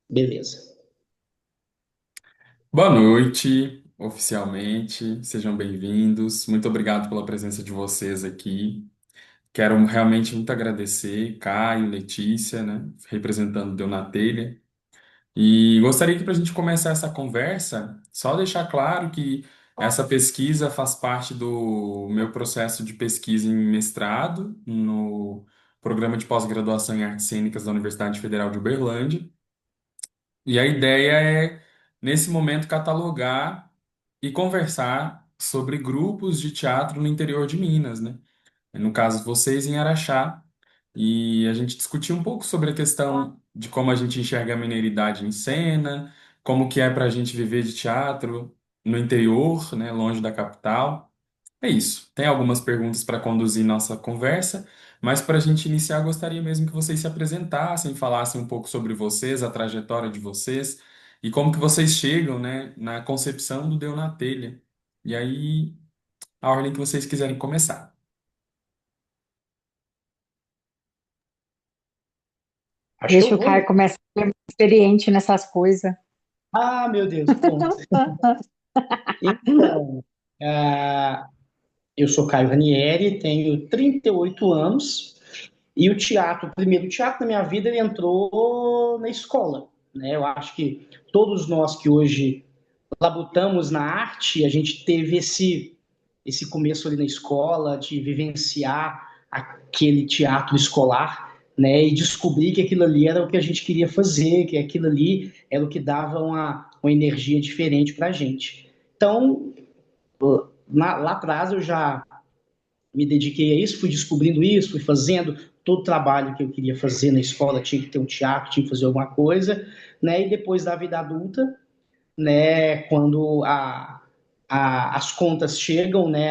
Beleza. Boa noite, oficialmente. Sejam bem-vindos. Muito obrigado pela presença de vocês aqui. Quero realmente muito agradecer Caio, Letícia, né, representando o Deu na Telha. E gostaria que para a gente começar essa conversa, só deixar claro que essa pesquisa faz parte do meu processo de pesquisa em mestrado no programa de pós-graduação em artes cênicas da Universidade Federal de Uberlândia. E a ideia é, nesse momento, catalogar e conversar sobre grupos de teatro no interior de Minas, né? No caso, vocês em Araxá. E a gente discutiu um pouco sobre a questão de como a gente enxerga a mineiridade em cena, como que é para a gente viver de teatro no interior, né, longe da capital. É isso. Tem algumas perguntas para conduzir nossa conversa, mas para a gente iniciar, gostaria mesmo que vocês se apresentassem, falassem um pouco sobre vocês, a trajetória de vocês e como que vocês chegam, né, na concepção do Deu na Telha. E aí, a ordem que vocês quiserem começar. Acho que eu Deixa o Caio vou. começar, ele é muito experiente nessas coisas. Ah, meu Deus, pronto. Então, ah, eu sou Caio Ranieri, tenho 38 anos e o primeiro teatro da minha vida, ele entrou na escola, né? Eu acho que todos nós que hoje labutamos na arte, a gente teve esse começo ali na escola, de vivenciar aquele teatro escolar, né, e descobrir que aquilo ali era o que a gente queria fazer, que aquilo ali era o que dava uma energia diferente para a gente. Então, lá atrás eu já me dediquei a isso, fui descobrindo isso, fui fazendo todo o trabalho que eu queria fazer na escola, tinha que ter um teatro, tinha que fazer alguma coisa, né, e depois da vida adulta, né, quando as contas chegam, né,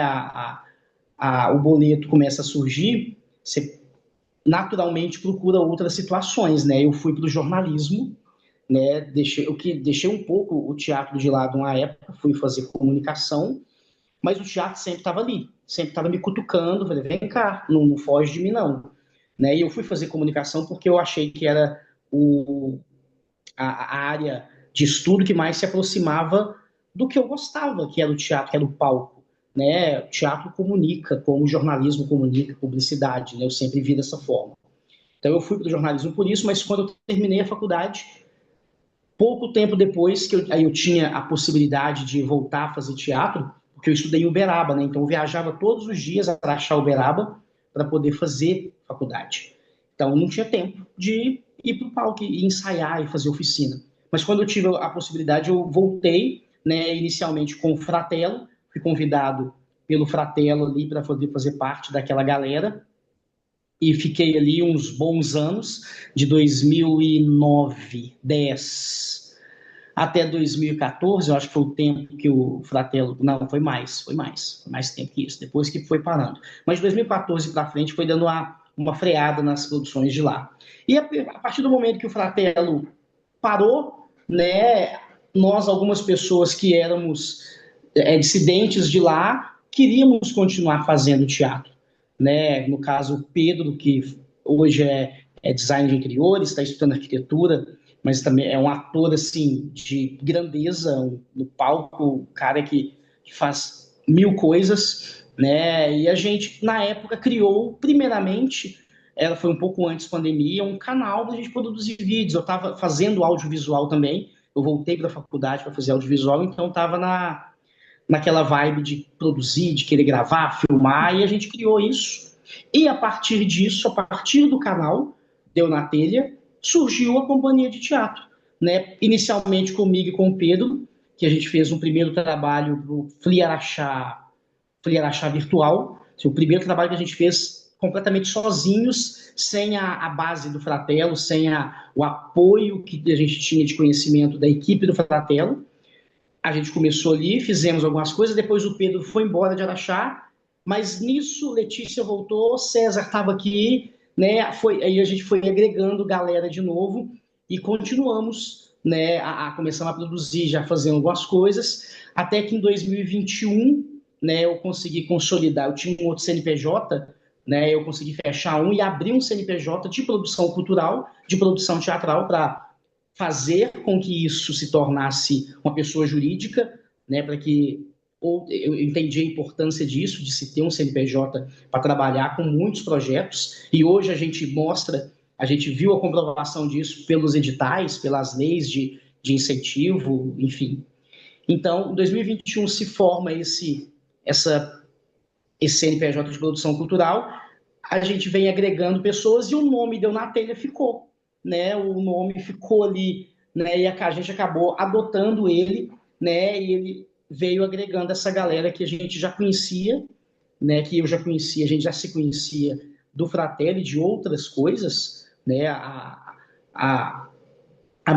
o boleto começa a surgir, você naturalmente procura outras situações, né? Eu fui para o jornalismo, né? Deixei um pouco o teatro de lado uma época, fui fazer comunicação, mas o teatro sempre estava ali, sempre estava me cutucando, falei, vem cá, não foge de mim não, né? E eu fui fazer comunicação porque eu achei que era a área de estudo que mais se aproximava do que eu gostava, que era o teatro, que era o palco. Né? O teatro comunica, como o jornalismo comunica, publicidade, né? Eu sempre vi dessa forma. Então eu fui para o jornalismo por isso, mas quando eu terminei a faculdade, pouco tempo depois que aí eu tinha a possibilidade de voltar a fazer teatro, porque eu estudei em Uberaba, né? Então eu viajava todos os dias para achar Uberaba para poder fazer faculdade. Então não tinha tempo de ir para o palco e ensaiar e fazer oficina. Mas quando eu tive a possibilidade, eu voltei, né? Inicialmente com o Fratelo, fui convidado pelo Fratelo ali para poder fazer parte daquela galera e fiquei ali uns bons anos, de 2009, 10 até 2014, eu acho que foi o tempo que o Fratello. Não, foi mais tempo que isso, depois que foi parando. Mas de 2014 para frente foi dando uma freada nas produções de lá. E a partir do momento que o Fratello parou, né, nós, algumas pessoas que éramos dissidentes de lá, queríamos continuar fazendo teatro. Né? No caso, o Pedro, que hoje é design de interiores, está estudando arquitetura, mas também é um ator assim de grandeza no palco, um cara que faz mil coisas, né? E a gente na época criou, primeiramente, ela foi um pouco antes da pandemia, um canal para a gente produzir vídeos. Eu estava fazendo audiovisual também. Eu voltei para a faculdade para fazer audiovisual, então estava naquela vibe de produzir, de querer gravar, filmar, e a gente criou isso. E a partir disso, a partir do canal Deu na Telha, surgiu a companhia de teatro. Né? Inicialmente comigo e com o Pedro, que a gente fez um primeiro trabalho do Fli Araxá Virtual, o primeiro trabalho que a gente fez completamente sozinhos, sem a base do Fratelo, sem o apoio que a gente tinha de conhecimento da equipe do Fratelo. A gente começou ali, fizemos algumas coisas, depois o Pedro foi embora de Araxá, mas nisso Letícia voltou, César estava aqui, né? Aí a gente foi agregando galera de novo e continuamos, né? Começamos a produzir, já fazendo algumas coisas, até que em 2021, né? Eu consegui consolidar, eu tinha um outro CNPJ, né? Eu consegui fechar um e abrir um CNPJ de produção cultural, de produção teatral para fazer com que isso se tornasse uma pessoa jurídica, né, para que eu entendi a importância disso, de se ter um CNPJ para trabalhar com muitos projetos, e hoje a gente viu a comprovação disso pelos editais, pelas leis de incentivo, enfim. Então, em 2021 se forma esse CNPJ de produção cultural, a gente vem agregando pessoas e o nome Deu na Telha ficou, né? O nome ficou ali, né? E a gente acabou adotando ele, né? E ele veio agregando essa galera que a gente já conhecia, né? Que eu já conhecia, a gente já se conhecia do Fratelli, de outras coisas, né? A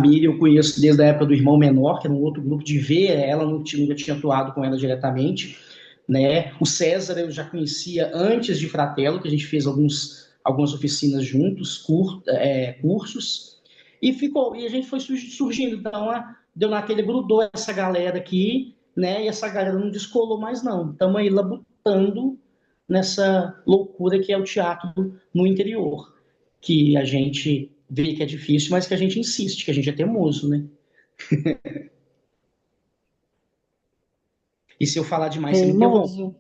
Miriam eu conheço desde a época do Irmão Menor, que era um outro grupo de ver ela, nunca tinha atuado com ela diretamente, né? O César eu já conhecia antes de Fratello, que a gente fez algumas oficinas juntos, cursos, e a gente foi surgindo. Então, Deu na Telha grudou essa galera aqui, né? E essa galera não descolou mais, não. Estamos aí labutando nessa loucura que é o teatro no interior, que a gente vê que é difícil, mas que a gente insiste, que a gente é teimoso, né? E se eu falar demais, você me interrompe. Teimoso,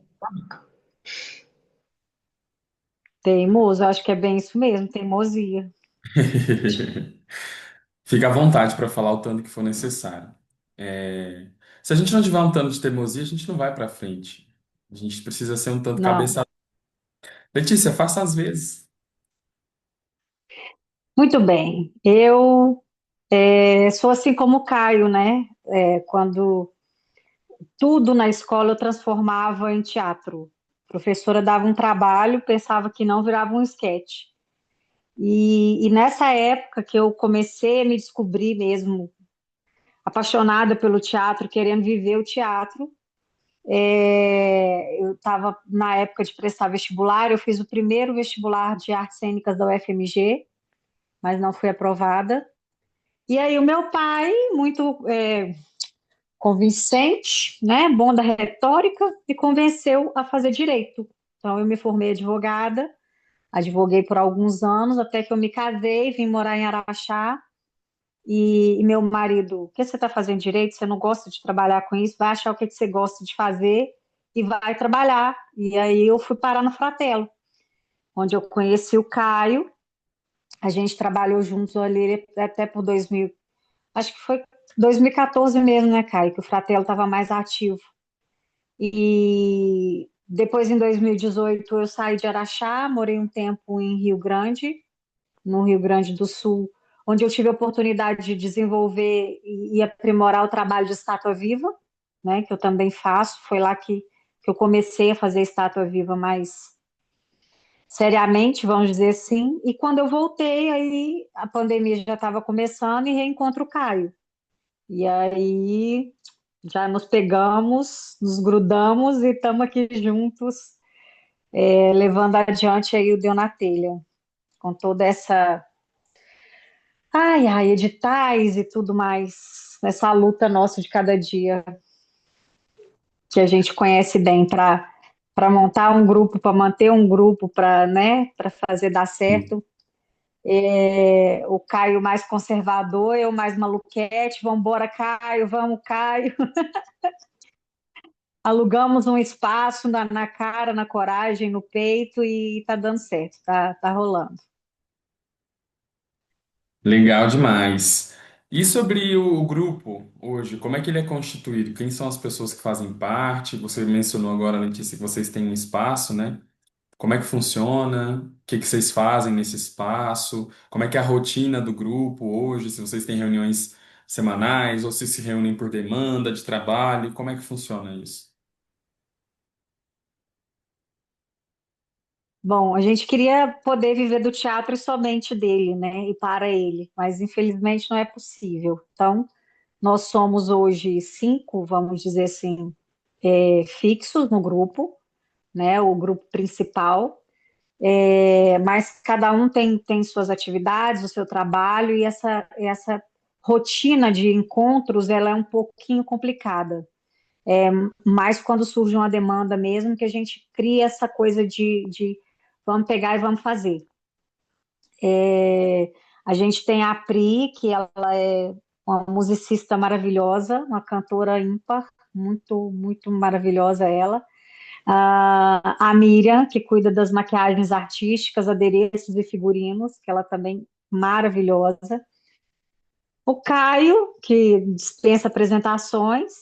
teimoso, acho que é bem isso mesmo, teimosia. Fica à vontade para falar o tanto que for necessário. É, Se a gente não tiver um tanto de teimosia, a gente não vai para frente. A gente precisa ser um tanto Não. cabeça. Letícia, faça às vezes. Muito bem. Eu sou assim como o Caio, né? Quando tudo na escola eu transformava em teatro. A professora dava um trabalho, pensava que não virava um esquete. E nessa época que eu comecei a me descobrir mesmo apaixonada pelo teatro, querendo viver o teatro, eu estava na época de prestar vestibular, eu fiz o primeiro vestibular de artes cênicas da UFMG, mas não fui aprovada. E aí o meu pai, muito convincente, né, bom da retórica, me convenceu a fazer direito. Então eu me formei advogada, advoguei por alguns anos, até que eu me casei, vim morar em Araxá, e meu marido, o que você está fazendo direito? Você não gosta de trabalhar com isso? Vai achar o que você gosta de fazer e vai trabalhar. E aí eu fui parar no Fratello, onde eu conheci o Caio, a gente trabalhou juntos ali até por 2000, acho que foi 2014 mesmo, né, Caio, que o Fratello estava mais ativo. E depois, em 2018, eu saí de Araxá, morei um tempo em Rio Grande, no Rio Grande do Sul, onde eu tive a oportunidade de desenvolver e aprimorar o trabalho de estátua viva, né, que eu também faço. Foi lá que eu comecei a fazer estátua viva mais seriamente, vamos dizer assim. E quando eu voltei, aí a pandemia já estava começando e reencontro o Caio. E aí já nos pegamos, nos grudamos e estamos aqui juntos, levando adiante aí o Deu na Telha, com toda essa, ai, ai, editais e tudo mais, essa luta nossa de cada dia, que a gente conhece bem para montar um grupo, para manter um grupo, para, né, para fazer dar certo. O Caio mais conservador, eu mais maluquete, vamos embora, Caio, vamos, Caio. Alugamos um espaço na cara, na coragem, no peito e tá dando certo, tá rolando. Legal demais. E sobre o grupo hoje, como é que ele é constituído? Quem são as pessoas que fazem parte? Você mencionou agora, Letícia, que vocês têm um espaço, né? Como é que funciona? O que que vocês fazem nesse espaço? Como é que é a rotina do grupo hoje? Se vocês têm reuniões semanais ou se reúnem por demanda de trabalho? Como é que funciona isso? Bom, a gente queria poder viver do teatro e somente dele, né? E para ele, mas infelizmente não é possível. Então, nós somos hoje 5, vamos dizer assim, fixos no grupo, né? O grupo principal. Mas cada um tem suas atividades, o seu trabalho, e essa rotina de encontros ela é um pouquinho complicada. Mas quando surge uma demanda mesmo, que a gente cria essa coisa de vamos pegar e vamos fazer. A gente tem a Pri, que ela é uma musicista maravilhosa, uma cantora ímpar, muito, muito maravilhosa ela. A Miriam, que cuida das maquiagens artísticas, adereços e figurinos, que ela também maravilhosa. O Caio, que dispensa apresentações.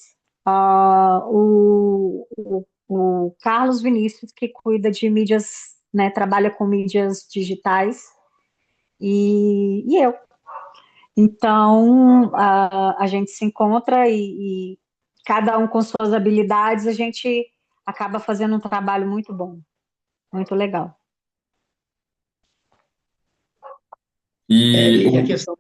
O Carlos Vinícius, que cuida de mídias, né, trabalha com mídias digitais. E eu. Então, a gente se encontra e cada um com suas habilidades, a gente acaba fazendo um trabalho muito bom, muito legal. E E a o... questão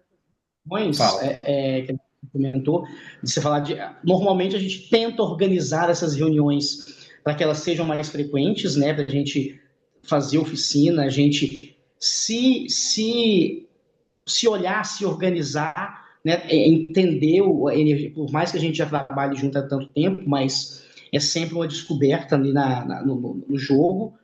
das Fala. que você comentou, de você falar de. Normalmente a gente tenta organizar essas reuniões para que elas sejam mais frequentes, né? Para a gente fazer oficina, a gente se olhar, se organizar, né? Entender a energia, por mais que a gente já trabalhe junto há tanto tempo, mas é sempre uma descoberta ali no jogo,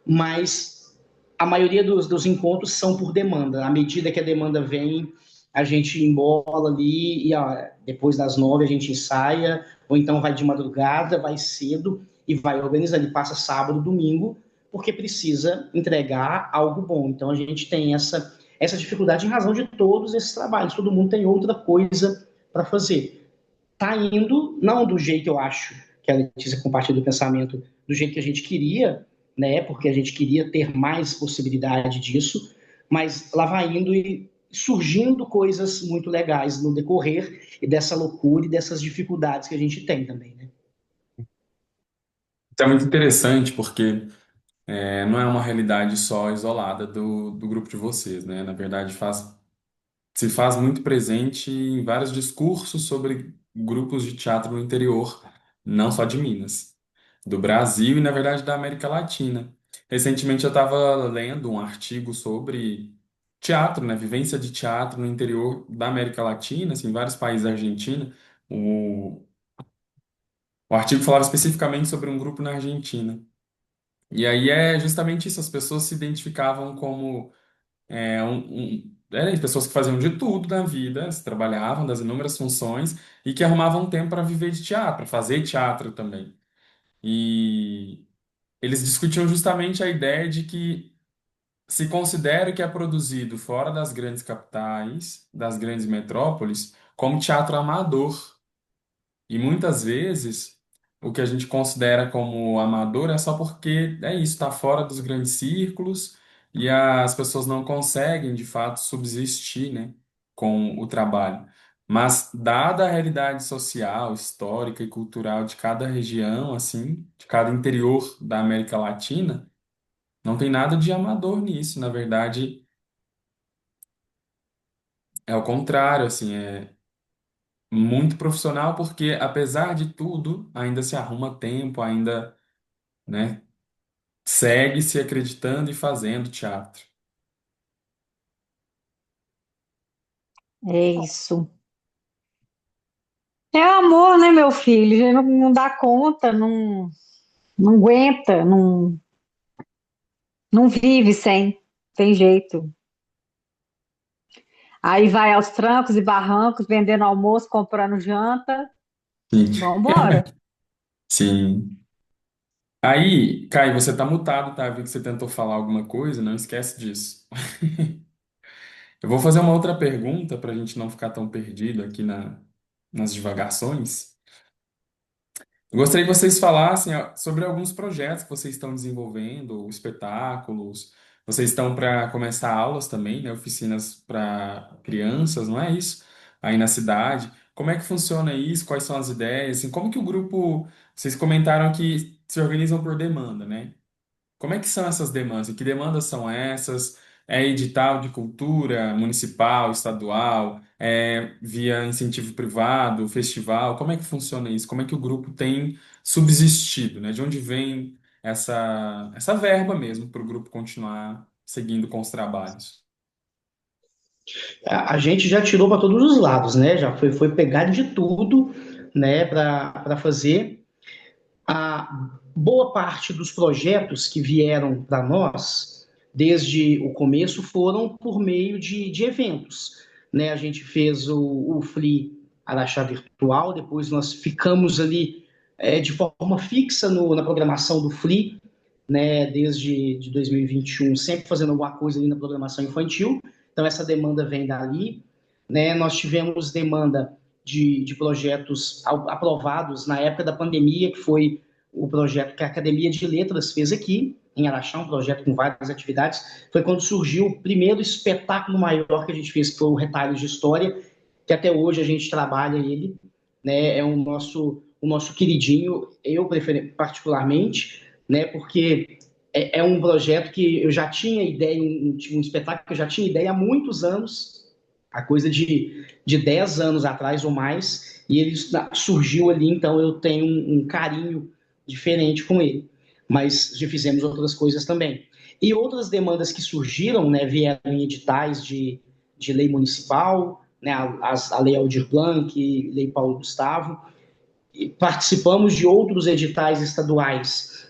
mas a maioria dos encontros são por demanda. À medida que a demanda vem, a gente embola ali e ó, depois das 9 a gente ensaia, ou então vai de madrugada, vai cedo e vai organizando. E passa sábado, domingo, porque precisa entregar algo bom. Então a gente tem essa dificuldade em razão de todos esses trabalhos. Todo mundo tem outra coisa para fazer. Tá indo, não do jeito que eu acho que a Letícia compartilha do pensamento, do jeito que a gente queria, né? Porque a gente queria ter mais possibilidade disso, mas lá vai indo e surgindo coisas muito legais no decorrer e dessa loucura e dessas dificuldades que a gente tem também, né? Isso é muito interessante porque não é uma realidade só isolada do grupo de vocês, né? Na verdade, se faz muito presente em vários discursos sobre grupos de teatro no interior, não só de Minas, do Brasil e, na verdade, da América Latina. Recentemente eu estava lendo um artigo sobre teatro, né? Vivência de teatro no interior da América Latina, assim, em vários países da Argentina. O, o artigo falava especificamente sobre um grupo na Argentina. E aí é justamente isso, as pessoas se identificavam como eram pessoas que faziam de tudo na vida, se trabalhavam das inúmeras funções e que arrumavam tempo para viver de teatro, para fazer teatro também. E eles discutiam justamente a ideia de que se considera o que é produzido fora das grandes capitais, das grandes metrópoles, como teatro amador. E muitas vezes o que a gente considera como amador é só porque é isso, está fora dos grandes círculos e as pessoas não conseguem de fato subsistir, né, com o trabalho. Mas dada a realidade social, histórica e cultural de cada região, assim, de cada interior da América Latina, não tem nada de amador nisso. Na verdade, é o contrário, assim, é muito profissional porque apesar de tudo, ainda se arruma tempo, ainda, né, segue-se acreditando e fazendo teatro. É isso. É amor, né, meu filho? Não, não dá conta, não, não aguenta, não, não vive sem, tem jeito. Aí vai aos trancos e barrancos, vendendo almoço, comprando janta. Sim. Vamos embora. Sim. Aí, Caio, você tá mutado, tá? Vi que você tentou falar alguma coisa, não esquece disso. Eu vou fazer uma outra pergunta para a gente não ficar tão perdido aqui nas divagações. Eu gostaria que vocês falassem sobre alguns projetos que vocês estão desenvolvendo, espetáculos. Vocês estão para começar aulas também, né? Oficinas para crianças, não é isso? Aí na cidade. Como é que funciona isso? Quais são as ideias? Assim, como que o grupo. Vocês comentaram que se organizam por demanda, né? Como é que são essas demandas? E que demandas são essas? É edital de cultura municipal, estadual? É via incentivo privado, festival? Como é que funciona isso? Como é que o grupo tem subsistido, né? De onde vem essa verba mesmo para o grupo continuar seguindo com os trabalhos? A gente já tirou para todos os lados, né? Já foi pegar de tudo, né, para fazer. A boa parte dos projetos que vieram para nós, desde o começo foram por meio de eventos, né? A gente fez o FLI Araxá Virtual, depois nós ficamos ali de forma fixa na programação do FLI, né, desde de 2021, sempre fazendo alguma coisa ali na programação infantil, então essa demanda vem dali, né? Nós tivemos demanda de projetos aprovados na época da pandemia, que foi o projeto que a Academia de Letras fez aqui, em Araxá, um projeto com várias atividades, foi quando surgiu o primeiro espetáculo maior que a gente fez, que foi o Retalhos de História, que até hoje a gente trabalha ele, né? É o nosso queridinho, eu particularmente, né? Porque é um projeto que eu já tinha ideia, um espetáculo que eu já tinha ideia há muitos anos, a coisa de 10 anos atrás ou mais, e ele surgiu ali, então eu tenho um carinho diferente com ele. Mas já fizemos outras coisas também. E outras demandas que surgiram, né, vieram em editais de lei municipal, né, a Lei Aldir Blanc, Lei Paulo Gustavo, e participamos de outros editais estaduais.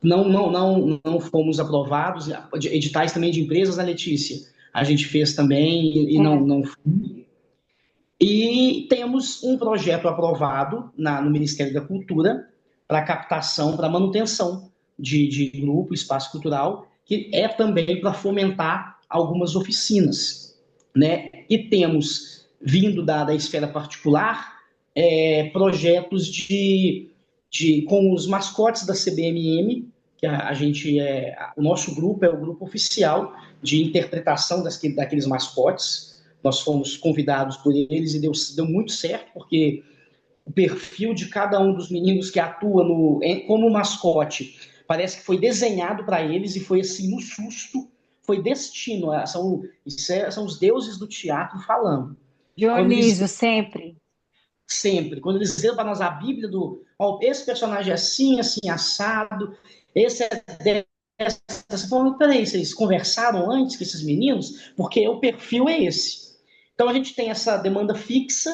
Não fomos aprovados, editais também de empresas, né, Letícia? A gente fez também e não. E temos um projeto aprovado no Ministério da Cultura para captação, para manutenção de grupo, espaço cultural, que é também para fomentar algumas oficinas, né? E temos, vindo da esfera particular, projetos com os mascotes da CBMM, que a gente o nosso grupo é o grupo oficial de interpretação daqueles mascotes. Nós fomos convidados por eles e deu muito certo, porque o perfil de cada um dos meninos que atua como mascote parece que foi desenhado para eles e foi assim, no susto, foi destino. São os deuses do teatro falando. Dionísio, sempre. Sempre. Quando eles leram para nós a Bíblia esse personagem é assim, assim, assado, esse é você falou, peraí, vocês conversaram antes com esses meninos? Porque o perfil é esse. Então a gente tem essa demanda fixa,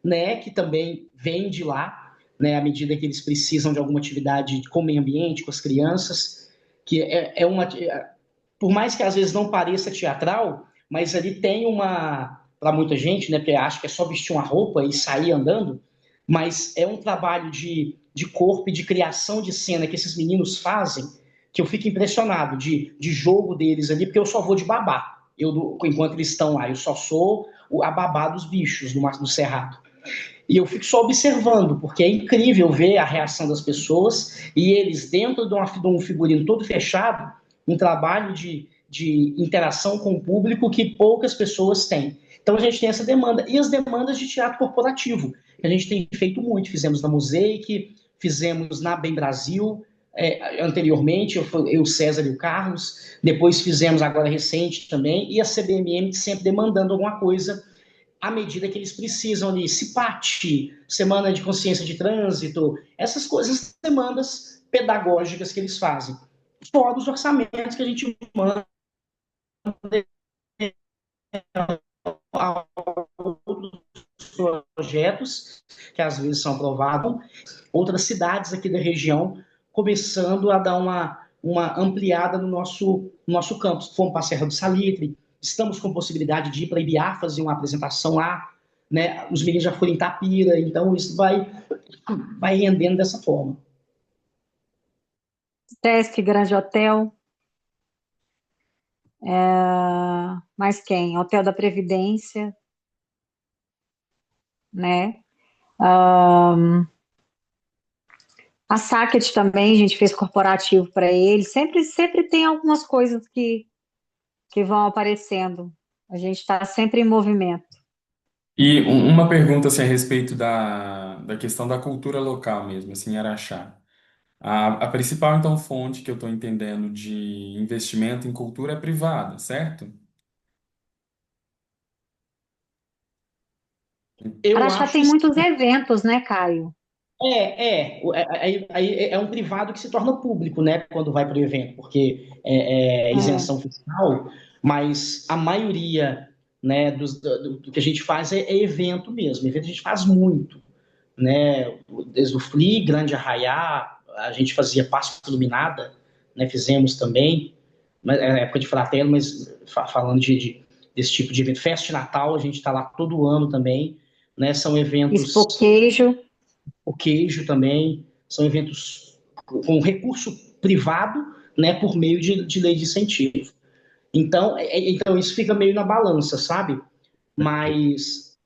né, que também vem de lá, né, à medida que eles precisam de alguma atividade com o meio ambiente, com as crianças, que por mais que às vezes não pareça teatral, mas ali tem para muita gente, né, porque acha que é só vestir uma roupa e sair andando, mas é um trabalho de corpo e de criação de cena que esses meninos fazem, que eu fico impressionado de jogo deles ali, porque eu só vou de babá. Enquanto eles estão lá, eu só sou a babá dos bichos no cerrado. E eu fico só observando, porque é incrível ver a reação das pessoas e eles, dentro de um figurino todo fechado, um trabalho de interação com o público que poucas pessoas têm. Então a gente tem essa demanda. E as demandas de teatro corporativo, que a gente tem feito muito. Fizemos na Mosaic, fizemos na Bem Brasil, anteriormente, eu, César e o Carlos, depois fizemos agora recente também, e a CBMM sempre demandando alguma coisa à medida que eles precisam ali, CIPAT, Semana de Consciência de Trânsito, essas coisas, demandas pedagógicas que eles fazem. Fora os orçamentos que a gente manda a outros projetos, que às vezes são aprovados, outras cidades aqui da região começando a dar uma ampliada no nosso campus. Fomos para a Serra do Salitre, estamos com possibilidade de ir para Ibiá fazer uma apresentação lá, né? Os meninos já foram em Tapira, então isso vai rendendo dessa forma. Sesc, Grande Hotel. Mais quem? Hotel da Previdência, né? A Sacket também, a gente fez corporativo para ele. Sempre tem algumas coisas que vão aparecendo. A gente está sempre em movimento. E uma pergunta assim, a respeito da questão da cultura local mesmo, assim, em Araxá. A principal, então, fonte que eu estou entendendo de investimento em cultura é privada, certo? Eu Araxá acho tem muitos eventos, né, Caio? é um privado que se torna público, né, quando vai para o evento, porque é isenção fiscal, mas a maioria, né, do que a gente faz é evento mesmo. Evento a gente faz muito, né, desde o FLI, Grande Arraiá, a gente fazia Páscoa Iluminada, né, fizemos também. é época de Fratello, mas falando desse tipo de evento. Festa de Natal, a gente está lá todo ano também, né? São eventos, Espoquejo. o queijo também, são eventos com recurso privado, né? Por meio de lei de incentivo. Então isso fica meio na balança, sabe? Mas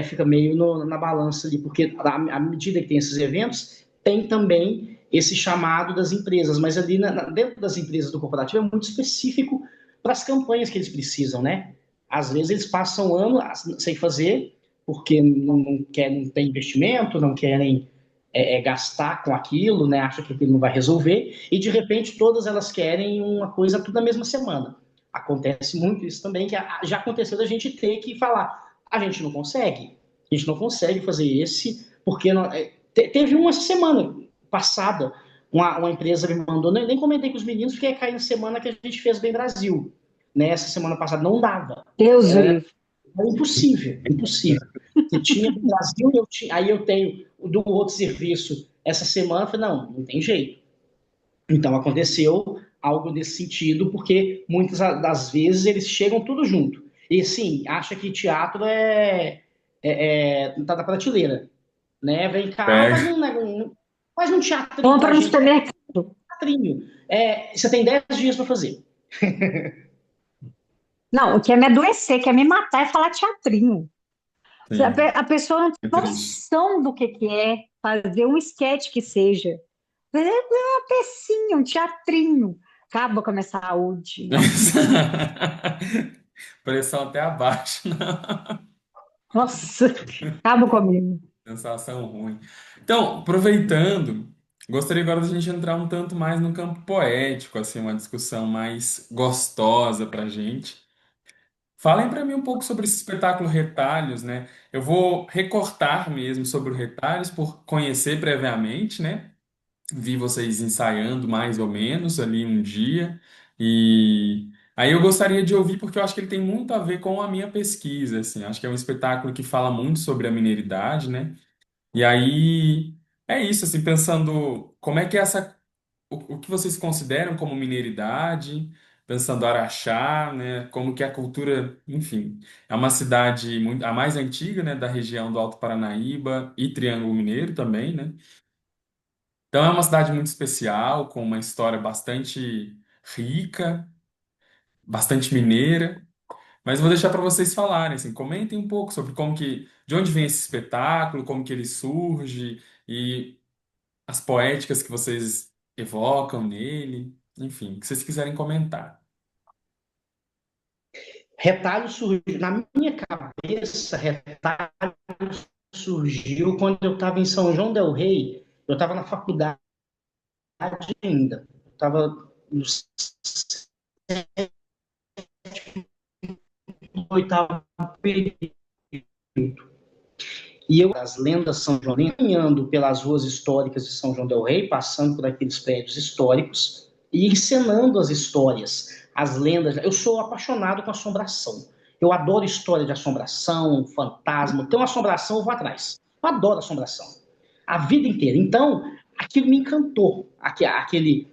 fica meio na balança ali, porque à medida que tem esses eventos, tem também esse chamado das empresas, mas ali dentro das empresas do corporativo é muito específico para as campanhas que eles precisam, né? Às vezes eles passam um ano sem fazer, porque não tem investimento, não querem gastar com aquilo, né? Acha que aquilo não vai resolver, e de repente todas elas querem uma coisa tudo na mesma semana. Acontece muito isso também, que já aconteceu da gente ter que falar, a gente não consegue fazer esse, porque teve uma semana passada, uma empresa me mandou, nem comentei com os meninos, porque ia cair na semana que a gente fez Bem Brasil. Né? Essa semana passada não dava. Deus livre. Era impossível, impossível. Você tinha do Brasil, aí eu tenho do outro serviço essa semana, eu falei, não tem jeito. Então aconteceu algo nesse sentido, porque muitas das vezes eles chegam tudo junto. E sim, acha que teatro tá na prateleira, né? Vem cá, Pega. faz um teatrinho com a Compra no gente, supermercado. teatrinho. Você tem 10 dias para fazer. Não, o que é me adoecer, quer me matar é falar teatrinho. Sim, A pessoa não é tem triste. noção do que é fazer um esquete que seja. É uma pecinha, um teatrinho. Acaba com a minha saúde. Pressão até abaixo, né? Nossa, acaba comigo. Sensação ruim. Então, aproveitando, gostaria agora de a gente entrar um tanto mais no campo poético, assim, uma discussão mais gostosa pra gente. Falem para mim um pouco sobre esse espetáculo Retalhos, né? Eu vou recortar mesmo sobre o Retalhos por conhecer previamente, né? Vi vocês ensaiando mais ou menos ali um dia e aí eu gostaria de ouvir porque eu acho que ele tem muito a ver com a minha pesquisa, assim. Acho que é um espetáculo que fala muito sobre a mineiridade, né? E aí é isso, assim, pensando como é que é o que vocês consideram como mineiridade, pensando Araxá, né, como que a cultura, enfim, é uma cidade a mais antiga, né, da região do Alto Paranaíba e Triângulo Mineiro também, né? Então é uma cidade muito especial, com uma história bastante rica, bastante mineira. Mas eu vou deixar para vocês falarem, assim, comentem um pouco sobre de onde vem esse espetáculo, como que ele surge e as poéticas que vocês evocam nele, enfim, o que vocês quiserem comentar. Retalho surgiu, na minha cabeça, retalho surgiu quando eu estava em São João del Rei, eu estava na faculdade ainda, estava no oitavo período. E eu, as lendas são joanenas, caminhando pelas ruas históricas de São João del Rei, passando por aqueles prédios históricos e encenando as histórias, as lendas. Eu sou apaixonado com assombração. Eu adoro história de assombração, fantasma. Tem uma assombração, eu vou atrás. Eu adoro assombração. A vida inteira. Então, aquilo me encantou. Aquele,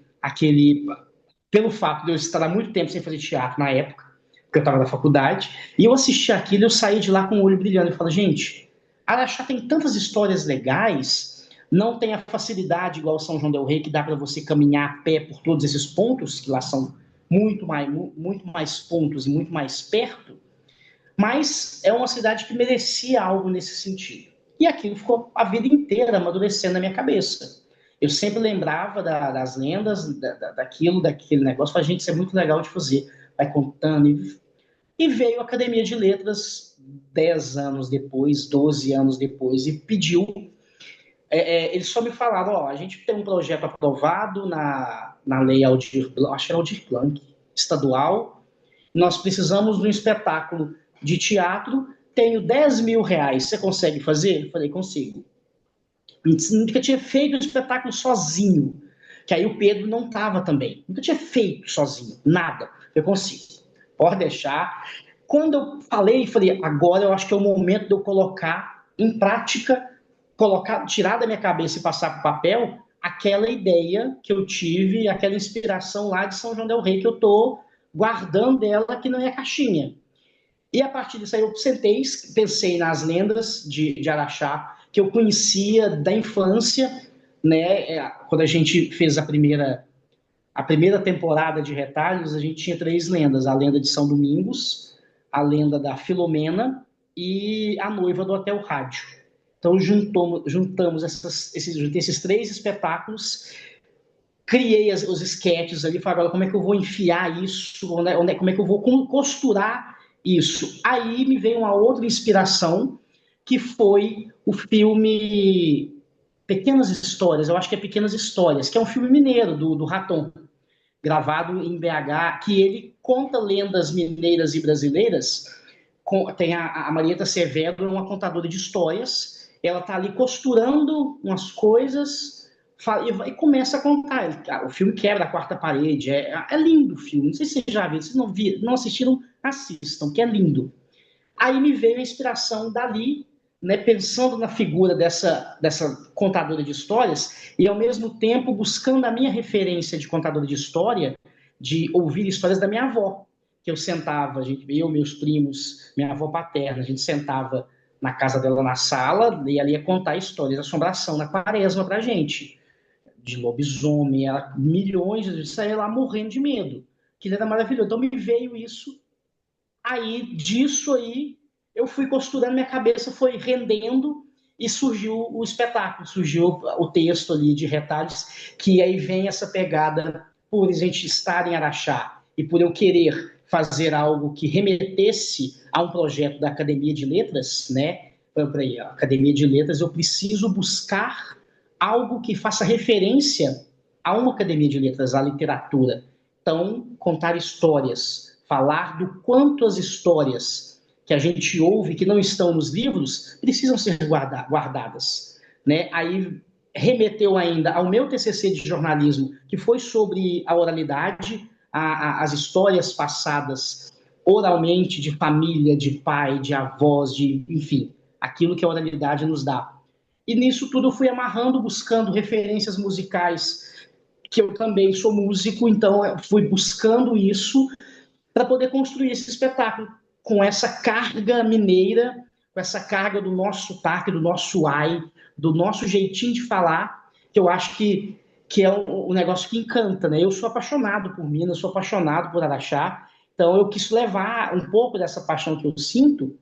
pelo fato de eu estar há muito tempo sem fazer teatro na época, porque eu estava na faculdade, e eu assisti aquilo, eu saí de lá com o olho brilhando e falei, gente, Araxá tem tantas histórias legais, não tem a facilidade igual São João del Rei, que dá para você caminhar a pé por todos esses pontos, que lá são muito mais pontos e muito mais perto, mas é uma cidade que merecia algo nesse sentido. E aquilo ficou a vida inteira amadurecendo na minha cabeça. Eu sempre lembrava das lendas, daquele negócio. Falei, gente, isso é muito legal de fazer. Vai contando. E veio a Academia de Letras 10 anos depois, 12 anos depois, e pediu. Eles só me falaram: ó, a gente tem um projeto aprovado na lei Aldir, acho que era Aldir Blanc, estadual. Nós precisamos de um espetáculo de teatro. Tenho R$ 10.000. Você consegue fazer? Eu falei: consigo. Nunca tinha feito um espetáculo sozinho. Que aí o Pedro não estava também. Nunca tinha feito sozinho, nada. Eu consigo. Pode deixar. Quando eu falei, agora eu acho que é o momento de eu colocar em prática, tirar da minha cabeça e passar para o papel aquela ideia que eu tive, aquela inspiração lá de São João del Rei, que eu estou guardando ela aqui na minha caixinha. E a partir disso aí eu sentei, pensei nas lendas de Araxá, que eu conhecia da infância, né? Quando a gente fez a primeira temporada de Retalhos, a gente tinha 3 lendas: a lenda de São Domingos, a lenda da Filomena e a noiva do Hotel Rádio. Então juntamos esses 3 espetáculos, criei os esquetes ali, falei, agora como é que eu vou enfiar isso, como é que eu vou costurar isso. Aí me veio uma outra inspiração, que foi o filme Pequenas Histórias, eu acho que é Pequenas Histórias, que é um filme mineiro, do Raton, gravado em BH, que ele conta lendas mineiras e brasileiras. Tem a Marieta Severo, uma contadora de histórias, ela está ali costurando umas coisas e começa a contar. O filme quebra a quarta parede, é lindo o filme, não sei se vocês já viram, se não assistiram, assistam, que é lindo. Aí me veio a inspiração dali, né, pensando na figura dessa contadora de histórias e, ao mesmo tempo, buscando a minha referência de contadora de história, de ouvir histórias da minha avó, que eu sentava, eu, meus primos, minha avó paterna, a gente sentava na casa dela na sala e ela ia contar histórias de assombração na quaresma pra gente, de lobisomem, milhões de gente saía lá morrendo de medo. Aquilo era maravilhoso. Então me veio isso. Aí, disso aí, eu fui costurando, minha cabeça foi rendendo e surgiu o espetáculo, surgiu o texto ali de Retalhos, que aí vem essa pegada, por a gente estar em Araxá e por eu querer fazer algo que remetesse a um projeto da Academia de Letras, né? Para a Academia de Letras, eu preciso buscar algo que faça referência a uma Academia de Letras, à literatura. Então, contar histórias, falar do quanto as histórias que a gente ouve, que não estão nos livros, precisam ser guardadas. Né? Aí remeteu ainda ao meu TCC de jornalismo, que foi sobre a oralidade, as histórias passadas oralmente de família, de pai, de avós, enfim, aquilo que a oralidade nos dá. E nisso tudo eu fui amarrando, buscando referências musicais, que eu também sou músico, então eu fui buscando isso para poder construir esse espetáculo com essa carga mineira, com essa carga do nosso sotaque, do nosso ai, do nosso jeitinho de falar, que eu acho que é um negócio que encanta, né? Eu sou apaixonado por Minas, sou apaixonado por Araxá, então eu quis levar um pouco dessa paixão que eu sinto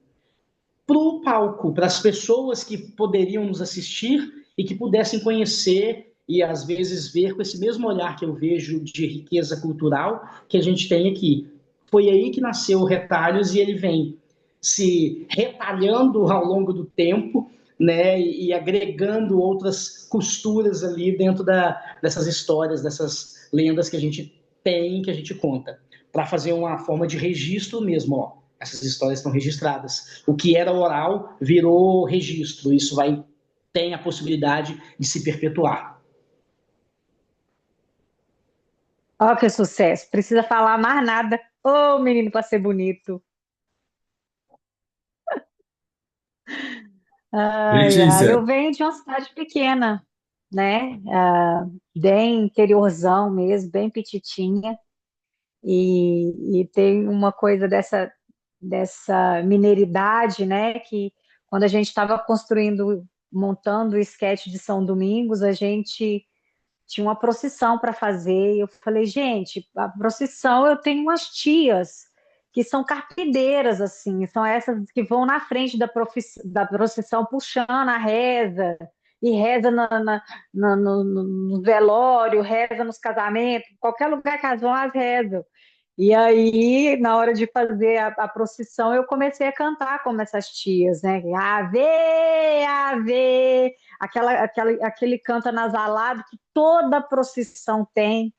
para o palco, para as pessoas que poderiam nos assistir e que pudessem conhecer e às vezes ver com esse mesmo olhar que eu vejo de riqueza cultural que a gente tem aqui. Foi aí que nasceu o Retalhos e ele vem se retalhando ao longo do tempo, né, e agregando outras costuras ali dentro dessas histórias, dessas lendas que a gente tem, que a gente conta, para fazer uma forma de registro mesmo, ó. Essas histórias estão registradas. O que era oral virou registro. Isso tem a possibilidade de se perpetuar. Ó, que sucesso! Precisa falar mais nada. Ô, menino, para ser bonito. Ai, ai, Letícia, eu venho de uma cidade pequena, né? Bem interiorzão mesmo, bem petitinha. E tem uma coisa dessa mineiridade, né? Que quando a gente estava construindo, montando o esquete de São Domingos, a gente tinha uma procissão para fazer. E eu falei, gente, a procissão eu tenho umas tias que são carpideiras, assim, são essas que vão na frente da procissão puxando a reza, e reza no velório, reza nos casamentos, qualquer lugar que elas vão, elas rezam. E aí, na hora de fazer a procissão, eu comecei a cantar como essas tias, né? Ave, ave, aquele canto anasalado que toda procissão tem,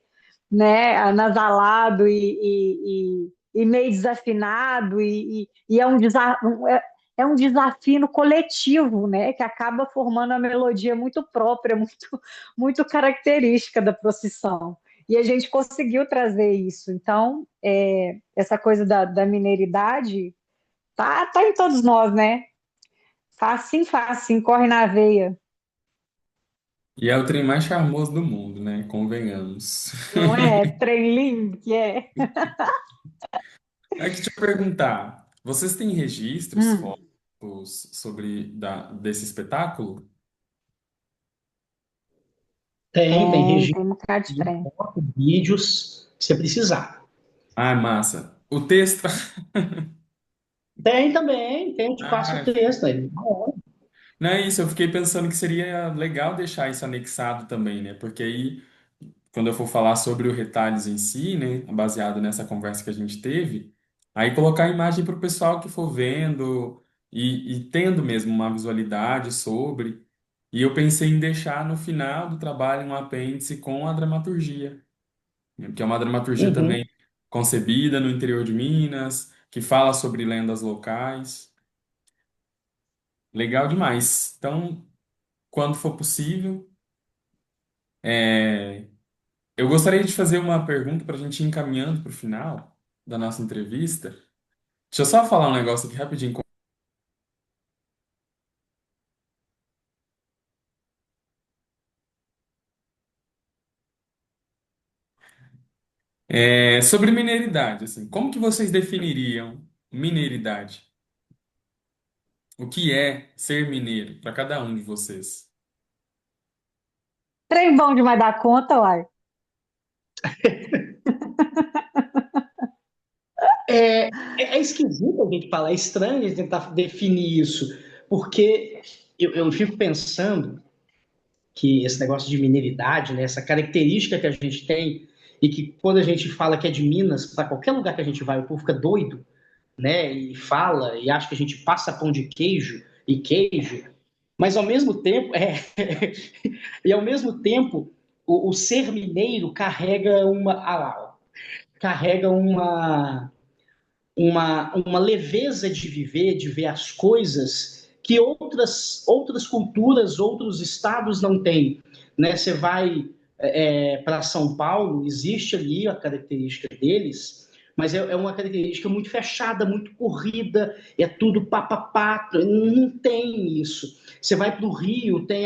né? Anasalado e meio desafinado, e é um desafio coletivo, né? Que acaba formando uma melodia muito própria, muito característica da procissão. E a gente conseguiu trazer isso. Então, essa coisa da mineiridade tá em todos nós, né? Facinho, facinho, corre na veia. E é o trem mais charmoso do mundo, né? Convenhamos. Não é? Trem lindo que é. Aqui, deixa eu perguntar, vocês têm registros, Hum, fotos desse espetáculo? Tem registro tem um bocado de de trem. fotos, vídeos, se você precisar. Ah, massa. O texto. Tem também, tem, eu te passo o Ah, texto aí. não é isso, eu fiquei pensando que seria legal deixar isso anexado também, né? Porque aí, quando eu for falar sobre o Retalhos em si, né, baseado nessa conversa que a gente teve, aí colocar a imagem para o pessoal que for vendo e tendo mesmo uma visualidade sobre. E eu pensei em deixar no final do trabalho um apêndice com a dramaturgia, né, que é uma dramaturgia Uhum. também concebida no interior de Minas, que fala sobre lendas locais. Legal demais. Então, quando for possível, é, eu gostaria de fazer uma pergunta para a gente ir encaminhando para o final da nossa entrevista. Deixa eu só falar um negócio aqui rapidinho. Sobre mineiridade, assim, como que vocês definiriam mineiridade? O que é ser mineiro para cada um de vocês? Trem bom demais da conta, uai. É esquisito a gente falar, é estranho a gente tentar definir isso, porque eu fico pensando que esse negócio de mineridade, né, essa característica que a gente tem, e que quando a gente fala que é de Minas, para qualquer lugar que a gente vai, o povo fica doido, né, e fala, e acha que a gente passa pão de queijo e queijo, mas ao mesmo tempo, e ao mesmo tempo, o ser mineiro carrega carrega uma leveza de viver, de ver as coisas que outras culturas, outros estados não têm. Né? Você vai para São Paulo, existe ali a característica deles, mas é uma característica muito fechada, muito corrida, é tudo papapá, não tem isso. Você vai para o Rio, tem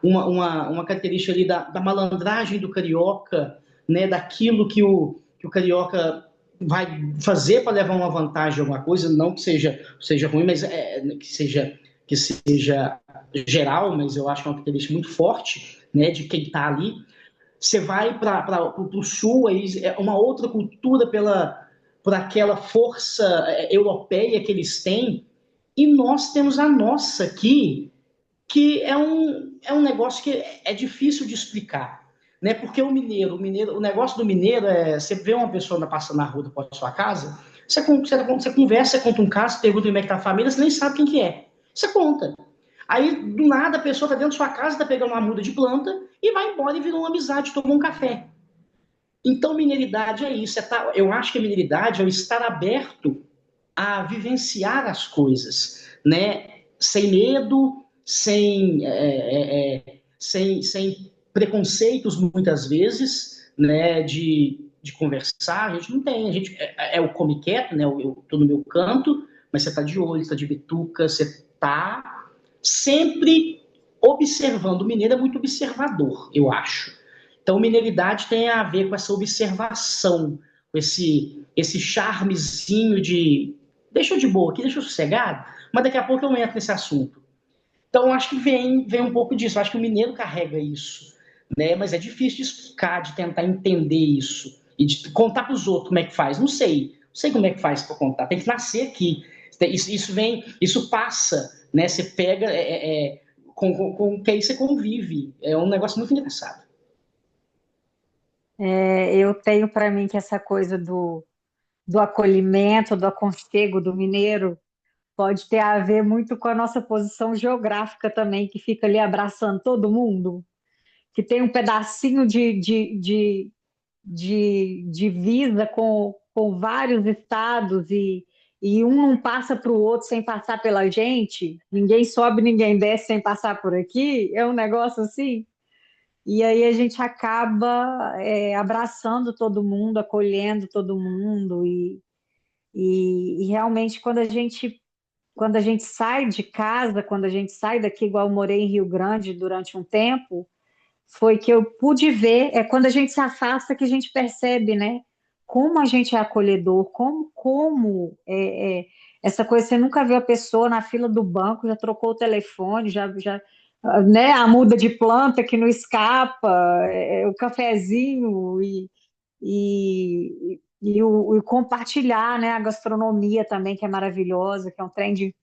uma característica ali da malandragem do carioca, né, daquilo que o carioca vai fazer para levar uma vantagem, alguma coisa, não que seja ruim, mas que seja geral, mas eu acho que é uma característica muito forte, né, de quem está ali. Você vai para o sul, aí é uma outra cultura por aquela força europeia que eles têm, e nós temos a nossa aqui, que é um negócio que é difícil de explicar. Né? Porque o negócio do mineiro é você vê uma pessoa passando na rua da sua casa, você conversa, você conta um caso, pergunta como é que tá a família, você nem sabe quem que é. Você conta. Aí, do nada, a pessoa tá dentro da sua casa, tá pegando uma muda de planta e vai embora e virou uma amizade, tomou um café. Então, mineiridade é isso. Eu acho que a mineiridade é o estar aberto a vivenciar as coisas, né? Sem medo, sem preconceitos, muitas vezes, né? De conversar. A gente não tem, a gente é o come quieto, né? Eu tô no meu canto, mas você tá de olho, você tá de bituca, você tá sempre observando. O mineiro é muito observador, eu acho. Então, mineiridade tem a ver com essa observação, com esse charmezinho de deixa eu de boa aqui, deixa eu sossegado, mas daqui a pouco eu entro nesse assunto. Então, acho que vem um pouco disso. Acho que o mineiro carrega isso, né? Mas é difícil de explicar, de tentar entender isso e de contar para os outros como é que faz. Não sei como é que faz para contar. Tem que nascer aqui. Isso passa, né? Você pega com que aí você convive. É um negócio muito engraçado. Eu tenho para mim que essa coisa do acolhimento, do aconchego do mineiro pode ter a ver muito com a nossa posição geográfica também, que fica ali abraçando todo mundo, que tem um pedacinho de divisa com vários estados e um não passa para o outro sem passar pela gente, ninguém sobe, ninguém desce sem passar por aqui, é um negócio assim. E aí a gente acaba abraçando todo mundo, acolhendo todo mundo e realmente quando a gente sai de casa, quando a gente sai daqui, igual eu morei em Rio Grande durante um tempo, foi que eu pude ver, é quando a gente se afasta que a gente percebe, né? Como a gente é acolhedor, essa coisa, você nunca viu a pessoa na fila do banco, já trocou o telefone, né, a muda de planta que não escapa, o cafezinho e compartilhar, né, a gastronomia também, que é maravilhosa, que é um trem de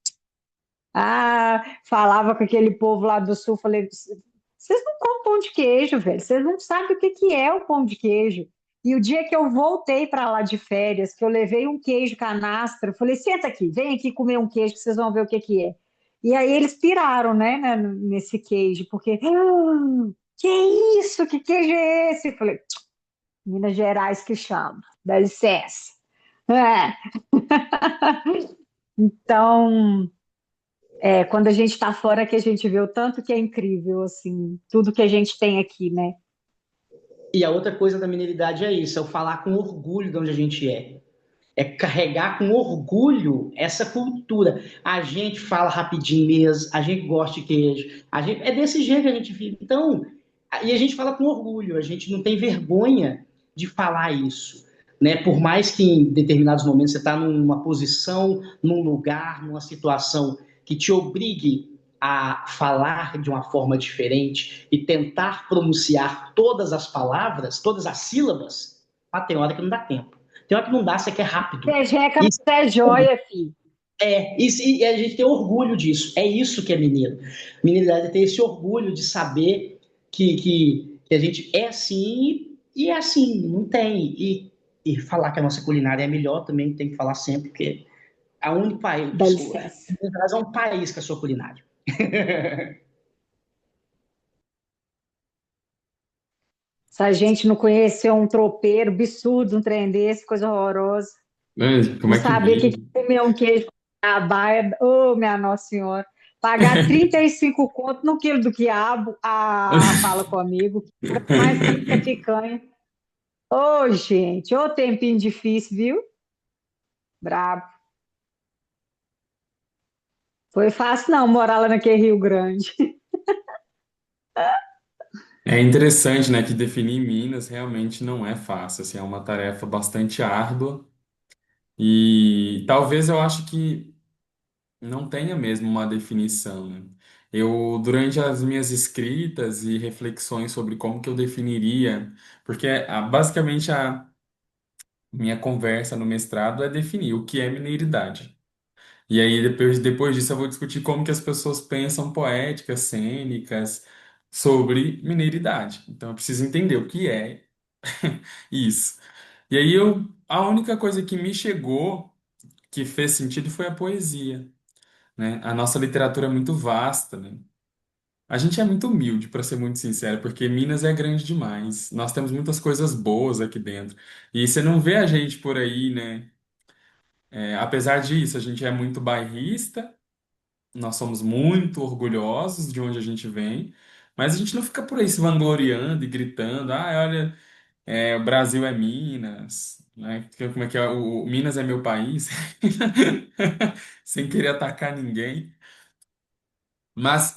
falava com aquele povo lá do sul, falei, vocês não comem pão de queijo, velho, vocês não sabem o que que é o pão de queijo. E o dia que eu voltei para lá de férias, que eu levei um queijo canastra, eu falei, senta aqui, vem aqui comer um queijo que vocês vão ver o que que é. E aí eles piraram, né, nesse queijo, porque, que isso, que queijo é esse? Eu falei, Minas Gerais que chama, dá licença. É. Então, quando a gente está fora que a gente vê o tanto que é incrível, assim, tudo que a gente tem aqui, né? E a outra coisa da mineridade é isso, é o falar com orgulho de onde a gente é. É carregar com orgulho essa cultura. A gente fala rapidinho mesmo, a gente gosta de queijo, é desse jeito que a gente vive. Então, e a gente fala com orgulho, a gente não tem vergonha de falar isso. Né? Por mais que em determinados momentos você está numa posição, num lugar, numa situação que te obrigue a falar de uma forma diferente e tentar pronunciar todas as palavras, todas as sílabas, tem hora que não dá tempo. Tem hora que não dá, você quer rápido. Jeca, Isso, mas é joia, filho. e a gente tem orgulho disso. É isso que é mineiro. Mineridade é ter esse orgulho de saber que a gente é assim e é assim, não tem. E falar que a nossa culinária é melhor também tem que falar sempre, porque é o único Dá país. licença. Minas Gerais é um país com a sua culinária. Se a gente não conhecer um tropeiro, absurdo, um trem desse, coisa horrorosa. Né? Como Não é que sabia que vive? comer um queijo na baia. Oh, minha Nossa Senhora. Pagar 35 conto no quilo do quiabo. Fala comigo. Mais rico que a picanha. Ô, gente, ô tempinho difícil, viu? Brabo. Foi fácil não morar lá naquele Rio Grande. É interessante, né, que definir Minas realmente não é fácil, assim, é uma tarefa bastante árdua e talvez eu acho que não tenha mesmo uma definição, né? Eu, durante as minhas escritas e reflexões sobre como que eu definiria, porque basicamente a minha conversa no mestrado é definir o que é mineiridade. E aí, depois disso, eu vou discutir como que as pessoas pensam poéticas, cênicas, sobre mineiridade. Então, eu preciso entender o que é isso. E aí, a única coisa que me chegou, que fez sentido, foi a poesia, né? A nossa literatura é muito vasta, né? A gente é muito humilde, para ser muito sincero, porque Minas é grande demais. Nós temos muitas coisas boas aqui dentro. E você não vê a gente por aí, né? Apesar disso, a gente é muito bairrista. Nós somos muito orgulhosos de onde a gente vem, mas a gente não fica por aí se vangloriando e gritando, olha, o Brasil é Minas, né? Como é que é? O Minas é meu país, sem querer atacar ninguém. Mas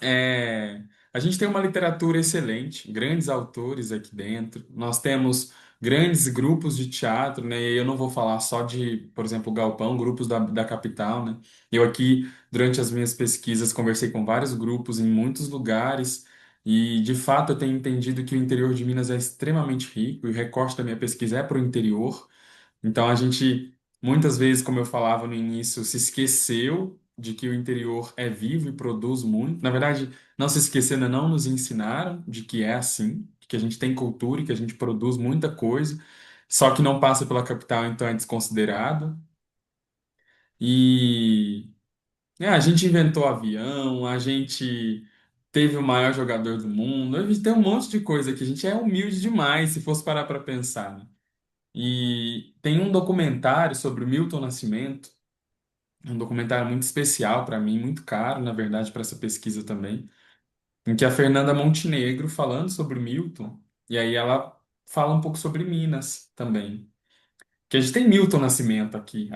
a gente tem uma literatura excelente, grandes autores aqui dentro. Nós temos grandes grupos de teatro, né? E eu não vou falar só de, por exemplo, Galpão, grupos da capital, né? Eu aqui, durante as minhas pesquisas, conversei com vários grupos em muitos lugares e, de fato, eu tenho entendido que o interior de Minas é extremamente rico e o recorte da minha pesquisa é para o interior. Então a gente, muitas vezes, como eu falava no início, se esqueceu de que o interior é vivo e produz muito. Na verdade, não se esquecendo, não nos ensinaram de que é assim, que a gente tem cultura e que a gente produz muita coisa, só que não passa pela capital, então é desconsiderado. E a gente inventou avião, a gente teve o maior jogador do mundo, a gente tem um monte de coisa que a gente é humilde demais, se fosse parar para pensar, né? E tem um documentário sobre o Milton Nascimento, um documentário muito especial para mim, muito caro, na verdade, para essa pesquisa também, em que a Fernanda Montenegro falando sobre o Milton, e aí ela fala um pouco sobre Minas também. Que a gente tem Milton Nascimento aqui,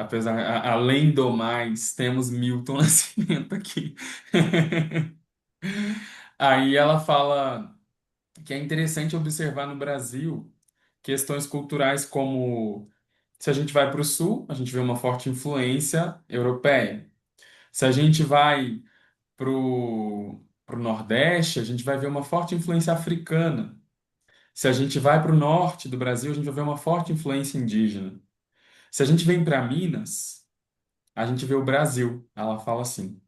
além do mais, temos Milton Nascimento aqui. Aí ela fala que é interessante observar no Brasil questões culturais como se a gente vai para o sul, a gente vê uma forte influência europeia. Se a gente vai para o Nordeste, a gente vai ver uma forte influência africana. Se a gente vai para o norte do Brasil, a gente vai ver uma forte influência indígena. Se a gente vem para Minas, a gente vê o Brasil. Ela fala assim.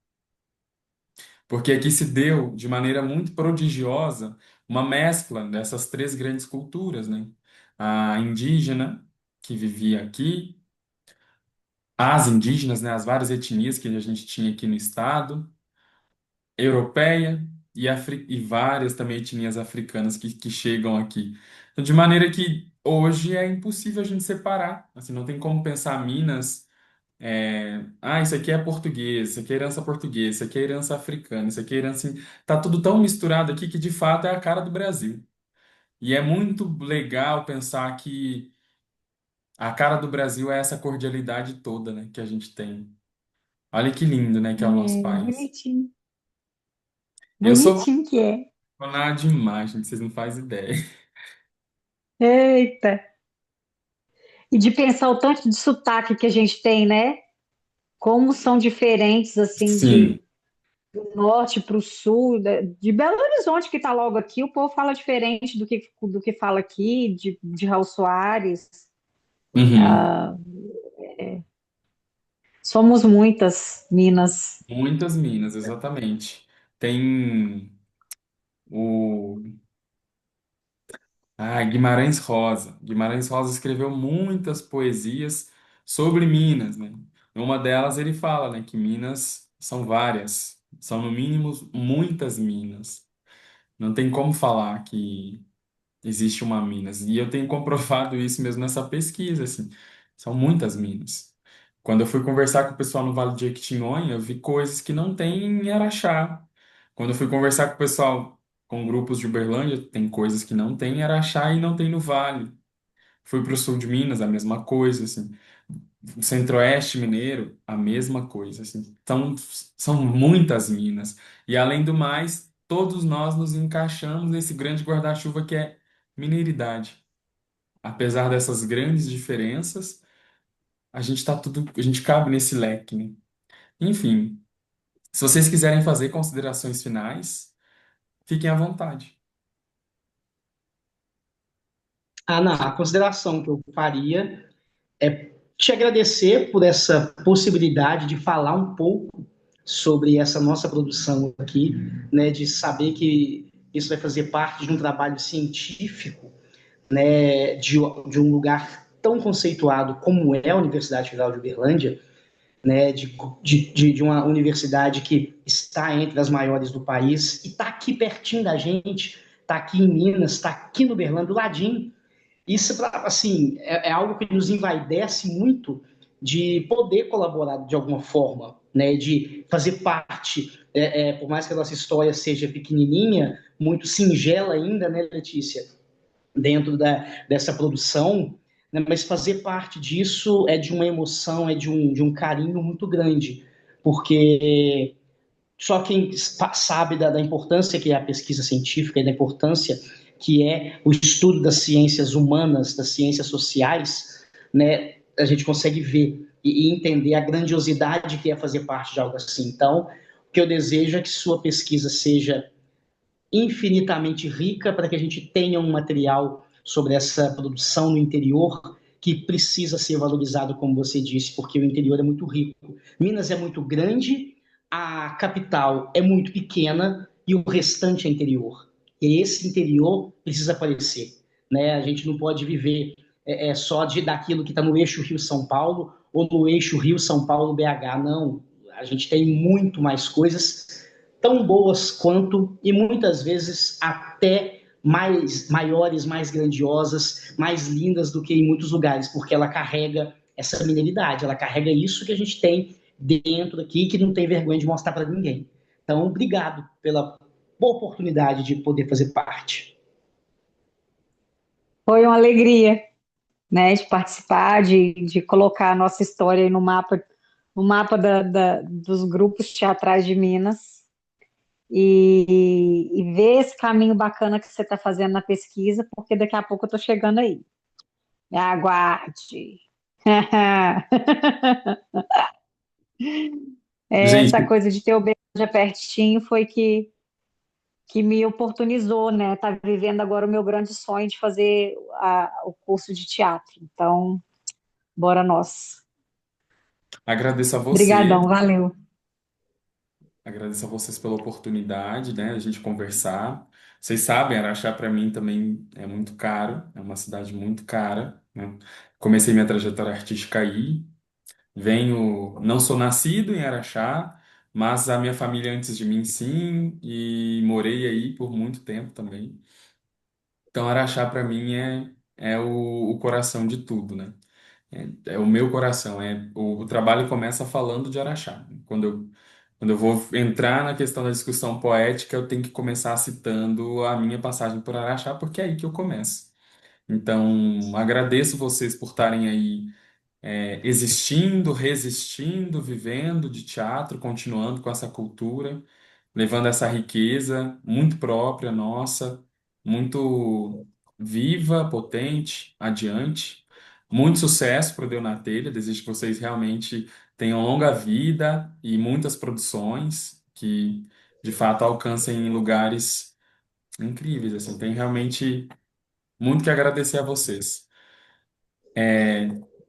Porque aqui se deu, de maneira muito prodigiosa, uma mescla dessas três grandes culturas, né? A indígena, que vivia aqui, as indígenas, né? As várias etnias que a gente tinha aqui no estado, europeia e várias também etnias africanas que chegam aqui. Então, de maneira que hoje é impossível a gente separar. Assim, não tem como pensar Minas. Isso aqui é português, isso aqui é herança portuguesa, isso aqui é herança africana, isso aqui é herança. Tá tudo tão misturado aqui que de fato é a cara do Brasil. E é muito legal pensar que a cara do Brasil é essa cordialidade toda, né, que a gente tem. Olha que lindo, né, que é o nosso país. Bonitinho, Eu sou bonitinho que é. apaixonado demais, gente, vocês não fazem ideia. Eita! E de pensar o tanto de sotaque que a gente tem, né? Como são diferentes, assim, Sim. do norte para o sul, de Belo Horizonte, que está logo aqui, o povo fala diferente do que fala aqui, de Raul Soares. Uhum. Somos muitas Minas. Muitas minas, exatamente. Tem o Guimarães Rosa. Guimarães Rosa escreveu muitas poesias sobre Minas, né? Uma delas ele fala, né, que Minas são várias, são no mínimo muitas minas. Não tem como falar que existe uma Minas. E eu tenho comprovado isso mesmo nessa pesquisa, assim. São muitas Minas. Quando eu fui conversar com o pessoal no Vale de Jequitinhonha, eu vi coisas que não tem em Araxá. Quando eu fui conversar com o pessoal com grupos de Uberlândia, tem coisas que não tem em Araxá e não tem no Vale. Fui para o sul de Minas, a mesma coisa, assim. O Centro-Oeste mineiro, a mesma coisa, assim. Então, são muitas minas. E além do mais, todos nós nos encaixamos nesse grande guarda-chuva que é mineiridade. Apesar dessas grandes diferenças, a gente cabe nesse leque, né? Enfim, se vocês quiserem fazer considerações finais, fiquem à vontade. A consideração que eu faria é te agradecer por essa possibilidade de falar um pouco sobre essa nossa produção aqui, né, de saber que isso vai fazer parte de um trabalho científico, né, de um lugar tão conceituado como é a Universidade Federal de Uberlândia, né, de uma universidade que está entre as maiores do país e está aqui pertinho da gente, está aqui em Minas, está aqui no Uberlândia, do ladinho. Isso, assim, é algo que nos envaidece muito de poder colaborar de alguma forma, né, de fazer parte, por mais que a nossa história seja pequenininha, muito singela ainda, né, Letícia, dentro dessa produção, né, mas fazer parte disso é de uma emoção, é de um carinho muito grande, porque só quem sabe da importância que é a pesquisa científica e da importância que é o estudo das ciências humanas, das ciências sociais, né, a gente consegue ver e entender a grandiosidade que é fazer parte de algo assim. Então, o que eu desejo é que sua pesquisa seja infinitamente rica para que a gente tenha um material sobre essa produção no interior que precisa ser valorizado, como você disse, porque o interior é muito rico. Minas é muito grande, a capital é muito pequena e o restante é interior. E esse interior precisa aparecer. Né? A gente não pode viver só daquilo que está no eixo Rio-São Paulo ou no eixo Rio-São Paulo-BH. Não, a gente tem muito mais coisas tão boas quanto e muitas vezes até maiores, mais grandiosas, mais lindas do que em muitos lugares, porque ela carrega essa mineridade, ela carrega isso que a gente tem dentro aqui que não tem vergonha de mostrar para ninguém. Então, obrigado pela oportunidade de poder fazer parte. Foi uma alegria, né, de participar, de colocar a nossa história aí no mapa dos grupos teatrais de Minas. e ver esse caminho bacana que você está fazendo na pesquisa, porque daqui a pouco eu estou chegando aí. Me aguarde. Essa Gente, coisa de ter o Bermuda pertinho foi que me oportunizou, né? Tá vivendo agora o meu grande sonho de fazer o curso de teatro. Então, bora nós. agradeço a você. Obrigadão, valeu. Agradeço a vocês pela oportunidade, né, a gente conversar. Vocês sabem, Araxá para mim também é muito caro, é uma cidade muito cara, né? Comecei minha trajetória artística aí. Venho, não sou nascido em Araxá, mas a minha família antes de mim sim, e morei aí por muito tempo também. Então, Araxá para mim é o coração de tudo, né? É o meu coração. O trabalho começa falando de Araxá. Quando eu vou entrar na questão da discussão poética, eu tenho que começar citando a minha passagem por Araxá, porque é aí que eu começo. Então, agradeço vocês por estarem aí existindo, resistindo, vivendo de teatro, continuando com essa cultura, levando essa riqueza muito própria nossa, muito viva, potente, adiante. Muito sucesso para o Deu na Telha. Desejo que vocês realmente tenham longa vida e muitas produções que, de fato, alcancem lugares incríveis. Assim, tem realmente muito que agradecer a vocês.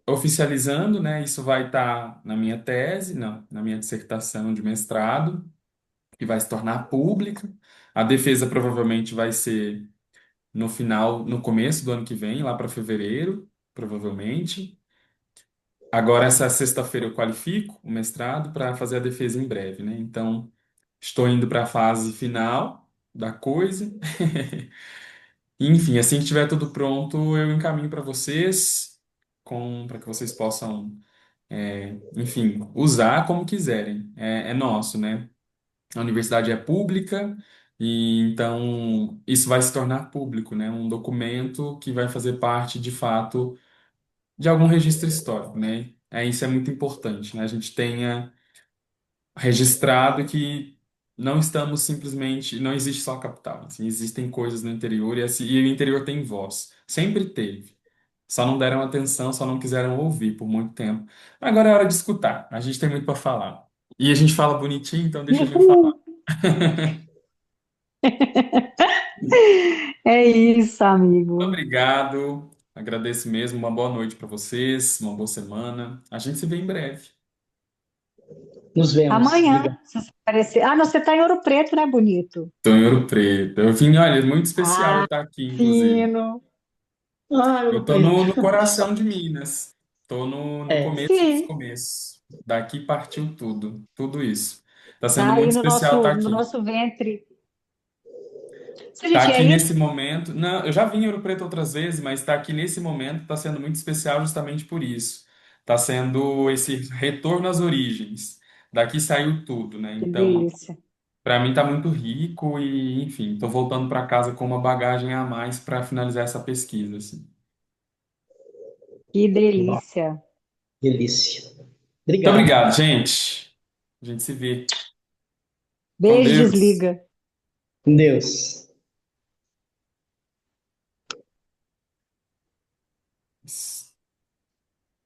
Oficializando, né? Isso vai estar na minha tese, na minha dissertação de mestrado, que vai se tornar pública. A defesa provavelmente vai ser no final, no começo do ano que vem, lá para fevereiro, provavelmente. Agora, essa sexta-feira, eu qualifico o mestrado para fazer a defesa em breve, né? Então, estou indo para a fase final da coisa. Enfim, assim que tiver tudo pronto, eu encaminho para vocês, para que vocês possam enfim, usar como quiserem. É nosso, né? A universidade é pública e então isso vai se tornar público, né? Um documento que vai fazer parte, de fato, de algum registro histórico, né? Isso é muito importante, né? A gente tenha registrado que não estamos simplesmente, não existe só a capital, assim, existem coisas no interior e o interior tem voz, sempre teve. Só não deram atenção, só não quiseram ouvir por muito tempo. Agora é hora de escutar. A gente tem muito para falar. E a gente fala bonitinho, então deixa a gente falar. Uhul. É isso, amigo. Obrigado. Agradeço mesmo. Uma boa noite para vocês, uma boa semana. A gente se vê em breve. Nos vemos. Amanhã, Obrigado. se você aparecer. Ah, não, você está em Ouro Preto, né, bonito? Estou em Ouro Preto. Eu vim, olha, muito especial eu Ah, estar aqui, inclusive. fino. Ah, Eu Ouro estou Preto. no coração de Minas. Estou no É, começo dos Sim, começos. Daqui partiu tudo, tudo isso. Está sendo tá muito aí especial estar no aqui. nosso ventre. Você já Tá tinha aqui ido? nesse momento. Não, eu já vim em Ouro Preto outras vezes, mas está aqui nesse momento, está sendo muito especial justamente por isso. Está sendo esse retorno às origens. Daqui saiu tudo, né? Que Então, delícia. para mim está muito rico e, enfim, estou voltando para casa com uma bagagem a mais para finalizar essa pesquisa, assim. Que uma delícia. delícia. Muito Obrigado. obrigado, gente. A gente se vê. Com Beijo, Deus. desliga. Com Deus.